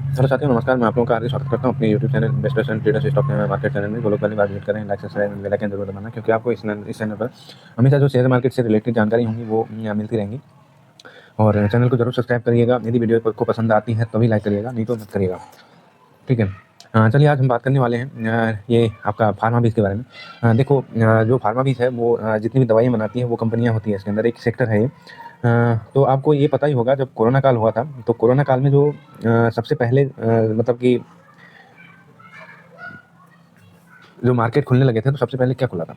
Hello साथियों, नमस्कार। मैं आप लोगों का हार्दिक स्वागत करता हूं अपने YouTube channel investors and traders stock market channel में। जो लोग पहली बार विजिट करें, लाइक सब्सक्राइब बेल आइकन जरूर दबाना, क्योंकि आपको इस चैनल पर हमेशा जो शेयर मार्केट से रिलेटेड जानकारी होंगी वो मिलती रहेंगी। और चैनल को जरूर सब्सक्राइब करिएगा। यदि वीडियो को पसंद आती है तभी लाइक करिएगा, नहीं तो मत करिएगा। ठीक है। चलिए, आज हम बात करने वाले हैं ये आपका फार्मा बीज के बारे में। देखो, जो फार्मा बीज है वो जितनी भी दवाइयाँ बनाती है वो कंपनियाँ होती है, इसके अंदर एक सेक्टर है ये। तो आपको ये पता ही होगा, जब कोरोना काल हुआ था तो कोरोना काल में जो सबसे पहले मतलब कि जो मार्केट खुलने लगे थे तो सबसे पहले क्या खुला था?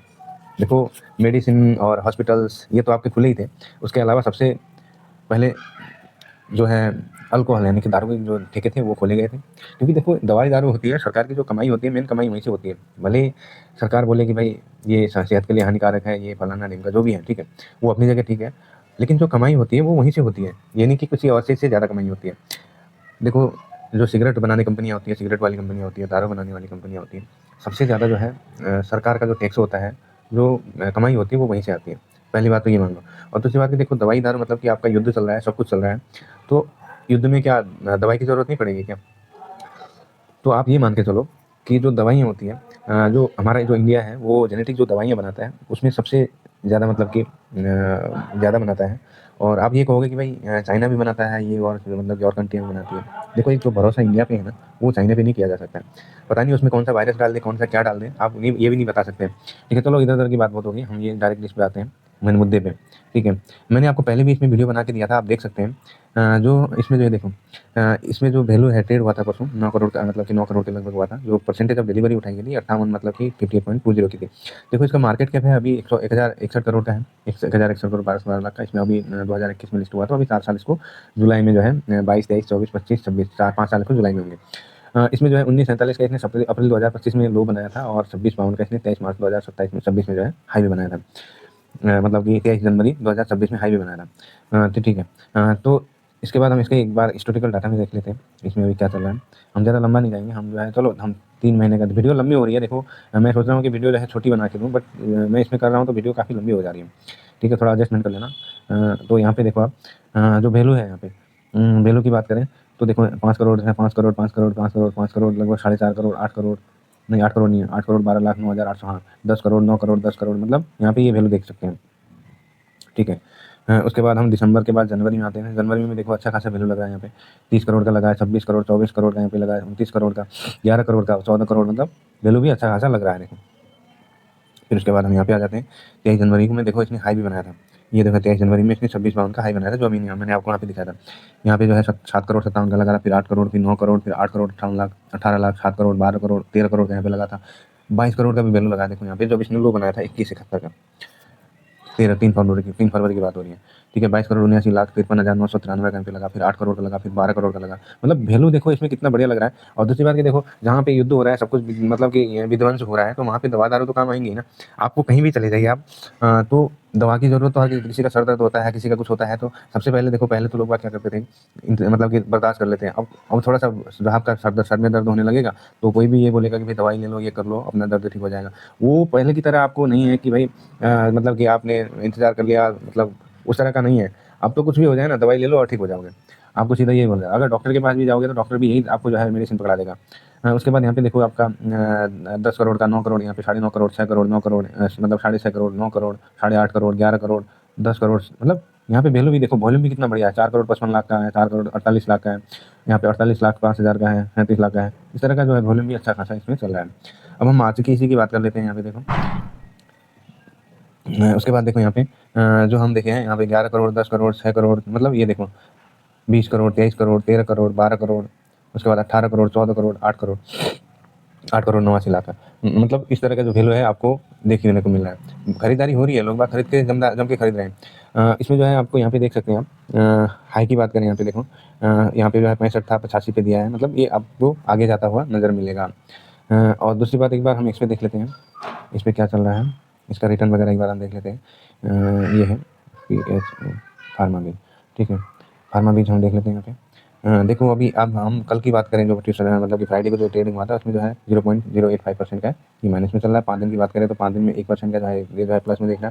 देखो, मेडिसिन और हॉस्पिटल्स ये तो आपके खुले ही थे। उसके अलावा सबसे पहले जो है अल्कोहल यानी कि दारू के जो ठेके थे वो खोले गए थे। क्योंकि देखो, दवाई दारू होती है, सरकार की जो कमाई होती है, मेन कमाई वहीं से होती है। भले ही सरकार बोले कि भाई ये सेहत के लिए हानिकारक है, ये फलाना ढिमका जो भी है, ठीक है, वो अपनी जगह ठीक है, लेकिन जो कमाई होती है वो वहीं से होती है। ये नहीं कि किसी और चीज़ से ज़्यादा कमाई होती है। देखो, जो सिगरेट बनाने कंपनियाँ होती है, सिगरेट वाली कंपनियाँ होती है, दारू बनाने वाली कंपनियाँ होती हैं, सबसे ज़्यादा जो है सरकार का जो टैक्स होता है, जो कमाई होती है वो वहीं से आती है। पहली बात तो ये मान लो। और दूसरी बात कि देखो, दवाई दारू मतलब कि आपका युद्ध चल रहा है, सब कुछ चल रहा है, तो युद्ध में क्या दवाई की ज़रूरत नहीं पड़ेगी क्या? तो आप ये मान के चलो कि जो दवाइयाँ होती हैं, जो हमारा जो इंडिया है वो जेनेटिक जो दवाइयाँ बनाता है उसमें सबसे ज़्यादा मतलब कि ज़्यादा बनाता है। और आप ये कहोगे कि भाई चाइना भी बनाता है ये, और मतलब कि और कंट्रियाँ भी बनाती है। देखो, एक जो भरोसा इंडिया पे है ना, वो चाइना पे नहीं किया जा सकता है। पता नहीं उसमें कौन सा वायरस डाल दें, कौन सा क्या डाल दें, आप ये भी नहीं बता सकते। ठीक है, चलो इधर उधर की बात बहुत होगी, हम ये डायरेक्ट इस पे आते हैं, मेन मुद्दे पे। ठीक है, मैंने आपको पहले भी इसमें वीडियो बना के दिया था, आप देख सकते हैं। जो इसमें जो है देखो, इसमें जो वैल्यू है ट्रेड हुआ था परसों 9 करोड़ का, मतलब कि 9 करोड़ के लगभग हुआ था। जो परसेंटेज ऑफ डिलीवरी उठाई गई थी 58, मतलब कि 58.20 की थी। देखो, इसका मार्केट कैप है अभी 1061 करोड़ का है, 1061 करोड़ 12 लाख का। इसमें अभी 2021 में लिस्ट हुआ था। अभी 4 साल इसको जुलाई में जो है 22, 23, 24, 25, 26, 4-5 साल इसको जुलाई में होंगे। इसमें जो है 1947 का इसने अप्रैल 2025 में लो बनाया था, और 26 52 का इसने 23 मार्च 2027 में 26 में जो है हाई बनाया था। मतलब कि 23 जनवरी 2026 में हाईवे बनाया था। तो ठीक है। तो इसके बाद हम इसके एक बार हिस्टोरिकल डाटा में देख लेते हैं, इसमें अभी क्या चल रहा है। हम ज़्यादा लंबा नहीं जाएंगे, हम जो है चलो हम 3 महीने का वीडियो लंबी हो रही है। देखो, मैं सोच रहा हूँ कि वीडियो जो है छोटी बना के दूँ, बट मैं इसमें कर रहा हूँ तो वीडियो काफ़ी लंबी हो जा रही है। ठीक है, थोड़ा एडजस्टमेंट कर लेना। तो यहाँ पे देखो आप, जो वैल्यू है यहाँ पे, वैल्यू की बात करें तो देखो 5 करोड़ है, 5 करोड़, 5 करोड़, 5 करोड़, 5 करोड़, लगभग 4.5 करोड़, 8 करोड़, नहीं 8 करोड़ नहीं है, 8 करोड़ 12 लाख 9,800, हाँ 10 करोड़, 9 करोड़, 10 करोड़, मतलब यहाँ पे ये वैल्यू देख सकते हैं। ठीक है। उसके बाद हम दिसंबर के बाद जनवरी में आते हैं। जनवरी में देखो अच्छा खासा वैल्यू लगा है यहाँ पे, 30 करोड़ का लगा है, 26 करोड़, 24 करोड़ का यहाँ पे लगा है, 29 करोड़ का, 11 करोड़ का, 14 करोड़, मतलब वैल्यू भी अच्छा खासा लग रहा है। देखो, फिर उसके बाद हम यहाँ पे आ जाते हैं 23 जनवरी को। में देखो इसने हाई भी बनाया था। ये देखो 23 जनवरी में इसने 26 52 का हाई बनाया था, जो अभी नहीं मैंने आपको यहाँ पे दिखाया था। यहाँ पे जो है 7 करोड़ 57 का लगा था, फिर 8 करोड़, फिर 9 करोड़, फिर 8 करोड़ 58 लाख, 18 लाख, 7 करोड़, 12 करोड़, 13 करोड़ का यहाँ पे लगा था, 22 करोड़ का भी वैल्यू लगा है। देखो यहाँ पे जब इसने लो बनाया था 2171 का, 3 फरवरी की बात हो रही है। ठीक है, 22 करोड़ 79 लाख 53,993 का यहाँ पे लगा, फिर 8 करोड़ का लगा, फिर 12 करोड़ का लगा। मतलब वैल्यू देखो इसमें कितना बढ़िया लग रहा है। और दूसरी बात कि देखो, जहाँ पे युद्ध हो रहा है, सब कुछ मतलब कि विध्वंस हो रहा है, तो वहाँ पे दवा दारू तो काम आएंगे ही ना। आपको कहीं भी चले जाइए आप, तो दवा की जरूरत तो हर किसी का सर दर्द होता है, किसी का कुछ होता है, तो सबसे पहले देखो, पहले तो लोग बात क्या करते थे, मतलब कि बर्दाश्त कर लेते हैं। अब थोड़ा सा राहत का सर में दर्द होने लगेगा तो कोई भी ये बोलेगा कि भाई दवाई ले लो, ये कर लो, अपना दर्द ठीक हो जाएगा। वो पहले की तरह आपको नहीं है कि भाई मतलब कि आपने इंतज़ार कर लिया, मतलब उस तरह का नहीं है। अब तो कुछ भी हो जाए ना, दवाई ले लो और ठीक हो जाओगे। आपको सीधा यही बोल रहा है। अगर डॉक्टर के पास भी जाओगे तो डॉक्टर भी यही आपको जो है मेडिसिन पकड़ा देगा। उसके बाद यहाँ पे देखो आपका 10 करोड़ का 9 करोड़, यहाँ पे 9.5 करोड़, 6 करोड़, 9 करोड़, मतलब 6.5 करोड़, 9 करोड़, 8.5 करोड़, 11 करोड़, 10 करोड़, मतलब यहाँ पे वैल्यू भी देखो, वॉल्यूम भी कितना बढ़िया है। 4 करोड़ 55 लाख का है, 4 करोड़ 48 लाख का है, यहाँ पे 48 लाख 5 हज़ार का है, 37 लाख का है। इस तरह का जो है वॉल्यूम भी अच्छा खासा इसमें चल रहा है। अब हम आज की इसी की बात कर लेते हैं। यहाँ पे देखो, उसके बाद देखो यहाँ पे जो हम देखे हैं यहाँ पे 11 करोड़, 10 करोड़, 6 करोड़, मतलब ये देखो 20 करोड़, 23 करोड़, 13 करोड़, 12 करोड़, उसके बाद 18 करोड़, 14 करोड़, 8 करोड़, 8 करोड़ 89 लाख का। मतलब इस तरह का जो वैल्यू है आपको देखने को मिल रहा है। खरीदारी हो रही है, लोग बात खरीद के जम के खरीद रहे हैं। इसमें जो है आपको यहाँ पे देख सकते हैं आप, हाई की बात करें यहाँ पे देखो, यहाँ पे जो है 65 था, 85 पे दिया है, मतलब ये आपको आगे जाता हुआ नज़र मिलेगा। और दूसरी बात, एक बार हम इस पर देख लेते हैं, इस पर क्या चल रहा है, इसका रिटर्न वगैरह एक बार हम देख लेते हैं। ये है PH फार्मा बीज। ठीक है, फार्मा बीज हम देख लेते हैं यहाँ पे। देखो, अभी अब हम कल की बात करें, जो मतलब कि फ्राइडे को जो ट्रेडिंग हुआ था, उसमें जो है 0.085% का ये माइनस में चल रहा है। 5 दिन की बात करें तो 5 दिन में 1% का जो है ये जो है प्लस में देख रहा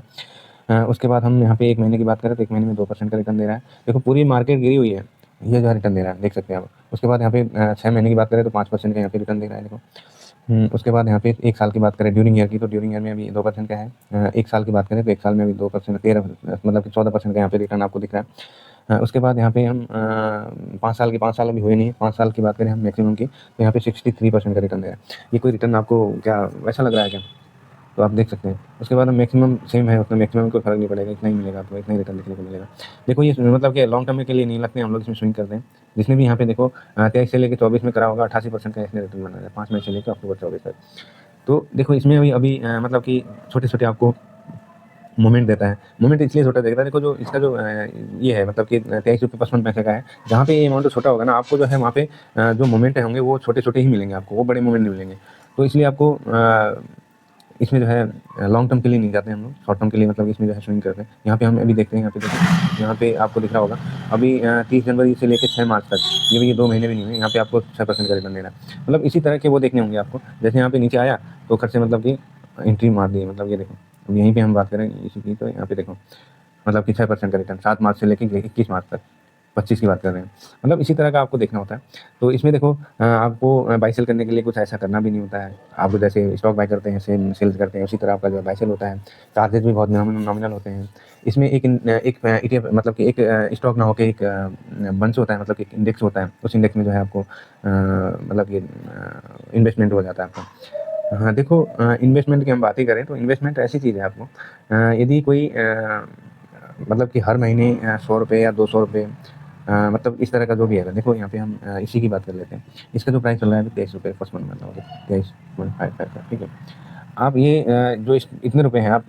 है। उसके बाद हम यहाँ पे 1 महीने की बात करें तो 1 महीने में 2% का रिटर्न दे रहा है। देखो, पूरी मार्केट गिरी हुई है, ये जो है रिटर्न दे रहा है, देख सकते हैं आप। उसके बाद यहाँ पे 6 महीने की बात करें तो 5% का यहाँ पे रिटर्न दे रहा है, देखो। उसके बाद यहाँ पे 1 साल की बात करें ड्यूरिंग ईयर की, तो ड्यूरिंग ईयर में अभी 2% का है। 1 साल की बात करें तो 1 साल में अभी 2%, 13 मतलब कि 14% का यहाँ पे रिटर्न आपको दिख रहा है। उसके बाद यहाँ पे हम 5 साल अभी हुए नहीं है, 5 साल की बात करें हम मैक्सिमम की, तो यहाँ पे 63% का रिटर्न दे रहा है। ये कोई रिटर्न आपको क्या वैसा लग रहा है क्या? तो आप देख सकते हैं। उसके बाद मैक्सिमम सेम है, उसमें मैक्सिमम कोई फ़र्क नहीं पड़ेगा, इतना ही मिलेगा आपको, इतना ही रिटर्न देखने को मिलेगा। देखो ये मतलब कि लॉन्ग टर्म के लिए नहीं लगते हैं हम लोग इसमें स्विंग करते हैं। जिसने भी यहाँ पे देखो 23 से लेकर 24 में करा होगा, 88% का इसने रिटर्न बना है 5 मई से लेकर अक्टूबर 24 तक। तो देखो इसमें अभी अभी मतलब कि छोटे-छोटे आपको मोमेंट देता है। मोमेंट इसलिए छोटा देता है, देखो जो इसका जो ये है मतलब कि ₹23.55 का है, जहाँ पे ये अमाउंट छोटा होगा ना, आपको जो है वहाँ पे जो मोमेंट होंगे वो छोटे-छोटे ही मिलेंगे आपको, वो बड़े मोमेंट नहीं मिलेंगे। तो इसलिए आपको इसमें जो है लॉन्ग टर्म के लिए नहीं जाते हैं हम लोग, शॉर्ट टर्म के लिए मतलब इसमें जो है स्विंग करते हैं। यहाँ पे हम अभी देखते हैं, यहाँ पे देखो, यहाँ पे आपको दिख रहा होगा अभी 30 जनवरी से लेकर 6 मार्च तक, ये 2 महीने भी नहीं हुए, यहाँ पे आपको 6% का रिटर्न दे रहा है। मतलब इसी तरह के वो देखने होंगे आपको। जैसे यहाँ पे नीचे आया तो खर्चे मतलब कि एंट्री मार दी, मतलब ये देखो। अब यहीं पे हम बात करें इसी की, तो यहाँ पे देखो मतलब कि 6% का रिटर्न 7 मार्च से लेकर 21 मार्च तक, 25 की बात कर रहे हैं। मतलब इसी तरह का आपको देखना होता है। तो इसमें देखो आपको बाई सेल करने के लिए कुछ ऐसा करना भी नहीं होता है। आप जैसे स्टॉक बाय करते हैं, सेल्स करते हैं, उसी तरह आपका जो है बाई सेल होता है। चार्जेस भी बहुत नॉमिनल होते हैं। इसमें एक ETF मतलब कि एक स्टॉक ना होकर एक बंच होता है, मतलब कि एक इंडेक्स होता है। उस इंडेक्स में जो है आपको मतलब ये इन्वेस्टमेंट हो जाता है आपका। हाँ, देखो इन्वेस्टमेंट की हम बात ही करें तो इन्वेस्टमेंट ऐसी चीज़ है आपको, यदि कोई मतलब कि हर महीने ₹100 या ₹200 मतलब इस तरह का जो भी है। देखो यहाँ पे हम इसी की बात कर लेते हैं। इसका जो प्राइस चल रहा है अभी ₹23 मतलब 23.55 का, ठीक है। आप ये जो इतने रुपए हैं आप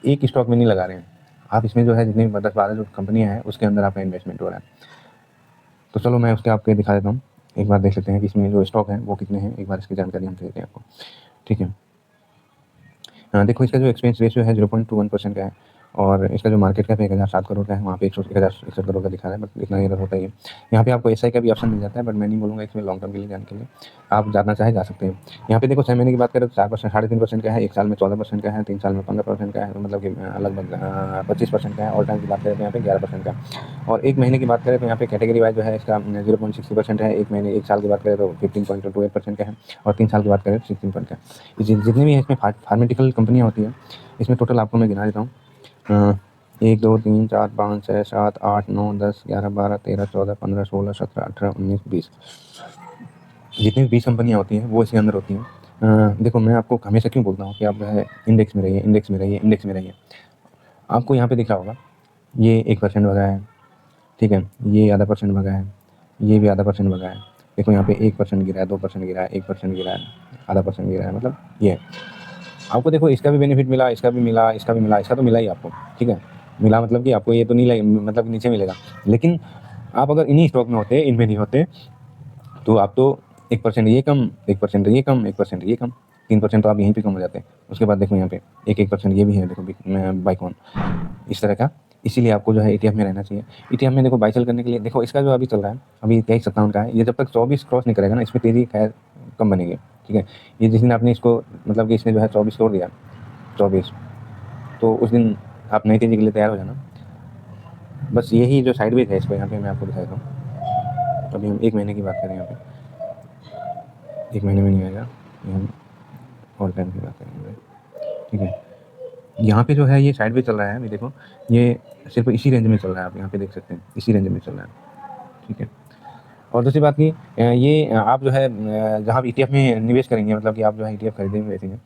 एक स्टॉक में नहीं लगा रहे हैं, आप इसमें जो है जितनी 10-12 जो कंपनियां हैं उसके अंदर आपका इन्वेस्टमेंट हो रहा है। तो चलो मैं उसके आपके दिखा देता हूँ, एक बार देख लेते हैं कि इसमें जो स्टॉक है वो कितने हैं, एक बार इसकी जानकारी हम देते हैं आपको, ठीक है। देखो इसका जो एक्सपेंस रेशियो है 0.21% का है, और इसका जो मार्केट कैप है 1007 करोड़ का है, वहाँ पे 1061 करोड़ का दिखा रहा है, बट इतना एरर होता ही है। यहाँ पे आपको एसआई का भी ऑप्शन मिल जाता है, बट मैं नहीं बोलूँगा इसमें लॉन्ग टर्म के लिए जाने के लिए। आप जाना चाहे जा सकते हैं। यहाँ पे देखो 6 महीने की बात करें तो 4%, 3.5% का है, 1 साल में 14% का है, 3 साल में 15% का है, मतलब कि लगभग 25% का है। ऑल टाइम की बात करें तो यहाँ पे 11% का। और 1 महीने की बात करें तो यहाँ पे कैटेगरी वाइज जो है इसका 0.60% है। 1 साल की बात करें तो 15.28% का है, और 3 साल की बात करें तो 16% का है। जितनी भी है इसमें फार्मेटिकल कंपनियाँ होती हैं, इसमें टोटल आपको मैं गिना देता हूँ। 1 2 3 4 5 6 7 8 9 10 11 12 13 14 15 16 17 18 19 20, जितनी भी 20 कंपनियाँ होती हैं वो इसके अंदर होती हैं। देखो मैं आपको हमेशा क्यों बोलता हूँ कि आप जो है इंडेक्स में रहिए, इंडेक्स में रहिए, इंडेक्स में रहिए। आपको यहाँ पे दिख रहा होगा ये 1% भगा है, ठीक है, ये आधा परसेंट भगा है, ये भी आधा परसेंट भगा है। देखो यहाँ पे 1% गिरा है, 2% गिरा है, 1% गिरा है, आधा परसेंट गिरा है, मतलब ये आपको देखो इसका भी बेनिफिट मिला, इसका भी मिला, इसका भी मिला, इसका तो मिला ही आपको, ठीक है। मिला मतलब कि आपको ये तो नहीं लगे, मतलब नीचे मिलेगा। लेकिन आप अगर इन्हीं स्टॉक में होते, इनमें नहीं होते, तो आप तो 1% ये कम, 1% ये कम, 1% ये कम, 3% तो आप यहीं पे कम हो जाते हैं। उसके बाद देखो यहाँ पे 1% ये भी है, देखो बाइकॉन इस तरह का। इसीलिए आपको जो है ETF में रहना चाहिए। ETF में देखो बाई सेल करने के लिए, देखो इसका जो अभी चल रहा है अभी 2357 का है। ये जब तक 24 क्रॉस नहीं करेगा ना, इसमें तेज़ी खैर कम बनेगी, ठीक है। ये जिस दिन आपने इसको मतलब कि इसने जो है 24 तोड़ दिया, 24, तो उस दिन आप नई तेज़ी के लिए तैयार हो जाना। बस यही जो साइडवेज है इसको यहाँ पे मैं आपको दिखा देता हूँ। अभी हम 1 महीने की बात करें, यहाँ पे 1 महीने में नहीं आएगा, ये हम ऑल टाइम की बात करेंगे, ठीक है। यहाँ पे जो है ये साइडवेज चल रहा है, अभी देखो ये सिर्फ इसी रेंज में चल रहा है, आप यहाँ पे देख सकते हैं इसी रेंज में चल रहा है, ठीक है। और दूसरी बात की ये आप जो है जहाँ भी ETF में निवेश करेंगे, मतलब कि आप जो है ETF खरीदेंगे बेचेंगे,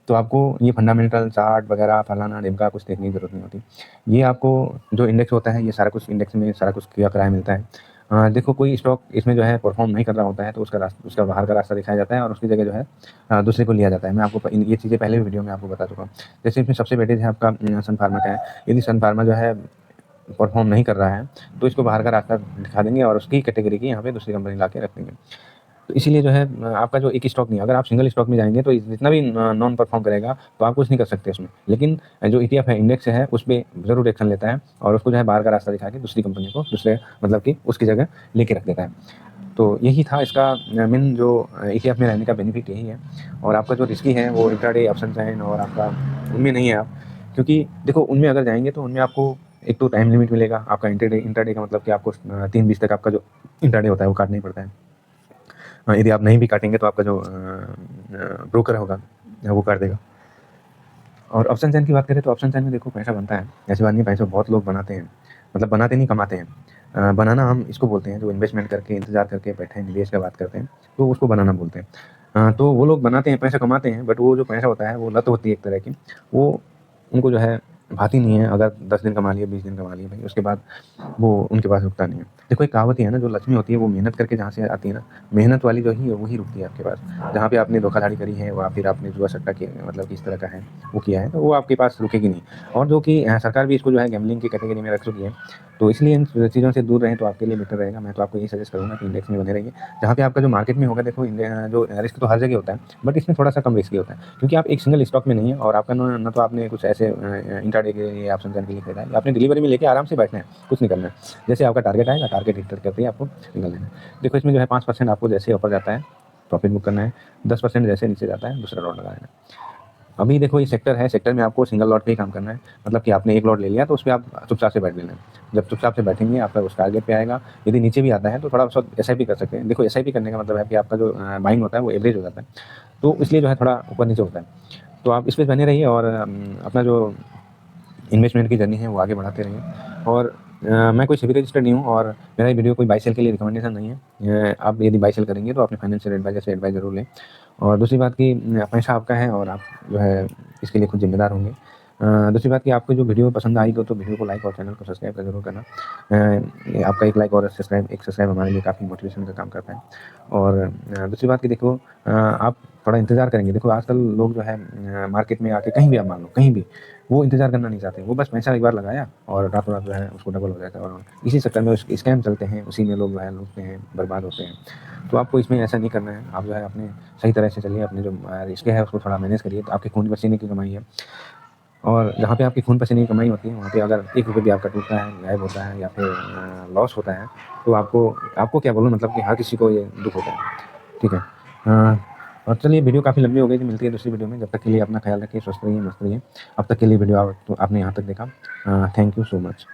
तो आपको ये फंडामेंटल चार्ट वगैरह फलाना ढिमका कुछ देखने की ज़रूरत नहीं होती। ये आपको जो इंडेक्स होता है, ये सारा कुछ इंडेक्स में सारा कुछ किया कराया मिलता है। देखो कोई स्टॉक इसमें जो है परफॉर्म नहीं कर रहा होता है तो उसका बाहर का रास्ता दिखाया जाता है, और उसकी जगह जो है दूसरे को लिया जाता है। मैं आपको ये चीज़ें पहले भी वीडियो में आपको बता चुका हूँ। जैसे इसमें सबसे बेटेज है आपका सन फार्मा का है। यदि सन फार्मा जो है परफॉर्म नहीं कर रहा है तो इसको बाहर का रास्ता दिखा देंगे, और उसकी कैटेगरी की यहाँ पे दूसरी कंपनी ला के रख देंगे। तो इसीलिए जो है आपका जो एक स्टॉक नहीं, अगर आप सिंगल स्टॉक में जाएंगे तो जितना भी नॉन परफॉर्म करेगा तो आप कुछ नहीं कर सकते उसमें। लेकिन जो ETF है, इंडेक्स है, उस पर ज़रूर एक्शन लेता है, और उसको जो है बाहर का रास्ता दिखा के दूसरी कंपनी को दूसरे मतलब कि उसकी जगह लेके रख देता है। तो यही था इसका मेन जो ETF में रहने का बेनिफिट यही है। और आपका जो रिस्की है वो इंट्राडे ऑप्शन चैन और आपका उनमें नहीं है आप, क्योंकि देखो उनमें अगर जाएंगे तो उनमें आपको एक तो टाइम लिमिट मिलेगा आपका इंटरडे का, मतलब कि आपको 3:20 तक आपका जो इंटरडे होता है वो काटना ही पड़ता है। यदि आप नहीं भी काटेंगे तो आपका जो ब्रोकर होगा वो काट देगा। और ऑप्शन चैन की बात करें तो ऑप्शन चैन में देखो पैसा बनता है, ऐसी बात नहीं, पैसा बहुत लोग बनाते हैं, मतलब बनाते नहीं, कमाते हैं। बनाना हम इसको बोलते हैं जो इन्वेस्टमेंट करके इंतजार करके बैठे हैं, निवेश की बात करते हैं, तो उसको बनाना बोलते हैं। तो वो लोग बनाते हैं, पैसा कमाते हैं, बट वो जो पैसा होता है वो लत होती है एक तरह की, वो उनको जो है भाती नहीं है। अगर 10 दिन कमा लिए, 20 दिन कमा लिए भाई, उसके बाद वो उनके पास रुकता नहीं है। देखो एक कहावत ही है ना, जो लक्ष्मी होती है वो मेहनत करके जहाँ से आती है ना, मेहनत वाली जो ही है वही रुकती है आपके पास। जहाँ पे आपने धोखाधड़ी करी है या फिर आपने जुआ सट्टा किया, मतलब किस तरह का है वो किया है, तो वो आपके पास रुकेगी नहीं। और जो कि सरकार भी इसको जो है गैम्बलिंग की कैटेगरी में रख चुकी है, तो इसलिए इन चीज़ों से दूर रहें तो आपके लिए बेटर रहेगा। मैं तो आपको यही सजेस्ट करूँगा कि इंडेक्स में बने रहिए, जहाँ पे आपका जो मार्केट में होगा। देखो जो रिस्क तो हर जगह होता है, बट इसमें थोड़ा सा कम रिस्की होता है, क्योंकि आप एक सिंगल स्टॉक में नहीं है, और आपका न तो आपने कुछ ऐसे इंट्राडे के लिए ऑप्शन के लिए खरीदा है, आपने डिलीवरी में लेके आराम से बैठना है, कुछ नहीं करना है। जैसे आपका टारगेट आएगा, टारगेट हिट करते ही आपको निकल लेना है। देखो इसमें जो है 5% आपको जैसे ऊपर जाता है प्रॉफिट बुक करना है, 10% जैसे नीचे जाता है दूसरा लॉट लगा देना है। अभी देखो ये सेक्टर है, सेक्टर में आपको सिंगल लॉट पे ही काम करना है, मतलब कि आपने एक लॉट ले लिया तो उस पे आप चुपचाप से बैठ लेना है। जब चुपचाप से बैठेंगे आपका उस टारगेट पे आएगा। यदि नीचे भी आता है तो थोड़ा सा एसआईपी कर सकते हैं। देखो एसआईपी करने का मतलब है कि आपका जो बाइंग होता है वो एवरेज हो जाता है, तो इसलिए जो है थोड़ा ऊपर नीचे होता है। तो आप इस पे बने रहिए और अपना जो इन्वेस्टमेंट की जर्नी है वो आगे बढ़ाते रहिए। और मैं कोई सेबी रजिस्टर्ड नहीं हूँ, और मेरा ये वीडियो कोई बाई सेल के लिए रिकमेंडेशन नहीं है। आप यदि बाई सेल करेंगे तो अपने फाइनेंशियल एडवाइजर से एडवाइस जरूर लें। और दूसरी बात कि पैसा आपका है और आप जो है इसके लिए खुद जिम्मेदार होंगे। दूसरी बात कि आपको जो वीडियो पसंद आई तो वीडियो को लाइक और चैनल को सब्सक्राइब का जरूर करना। आपका एक लाइक और सब्सक्राइब हमारे लिए काफ़ी मोटिवेशन का काम करता है। और दूसरी बात कि देखो आप थोड़ा इंतज़ार करेंगे। देखो आजकल लोग जो है मार्केट में आके कहीं भी, आप मान लो कहीं भी, वो इंतज़ार करना नहीं चाहते। वो बस पैसा एक बार लगाया और रातों रात जो है उसको डबल हो जाता है, और इसी चक्कर में स्कैम चलते हैं, उसी में लोग जो है लूटते हैं, बर्बाद होते हैं। तो आपको इसमें ऐसा नहीं करना है। आप जो है अपने सही तरह से चलिए, अपने जो रिस्क है उसको थोड़ा मैनेज करिए। तो आपके खून पसीने की कमाई है, और जहाँ पे आपकी खून पसीने की कमाई होती है वहाँ पे अगर ₹1 भी आपका टूटता है, गायब होता है, या फिर लॉस होता है, तो आपको आपको क्या बोलूँ, मतलब कि हर किसी को ये दुःख होता है। ठीक है। और चलिए वीडियो काफ़ी लंबी हो गई थी, मिलती है दूसरी वीडियो में। जब तक के लिए अपना ख्याल रखिए, स्वस्थ रहिए, मस्त रहिए। अब तक के लिए वीडियो आपने यहाँ तक देखा, थैंक यू सो मच।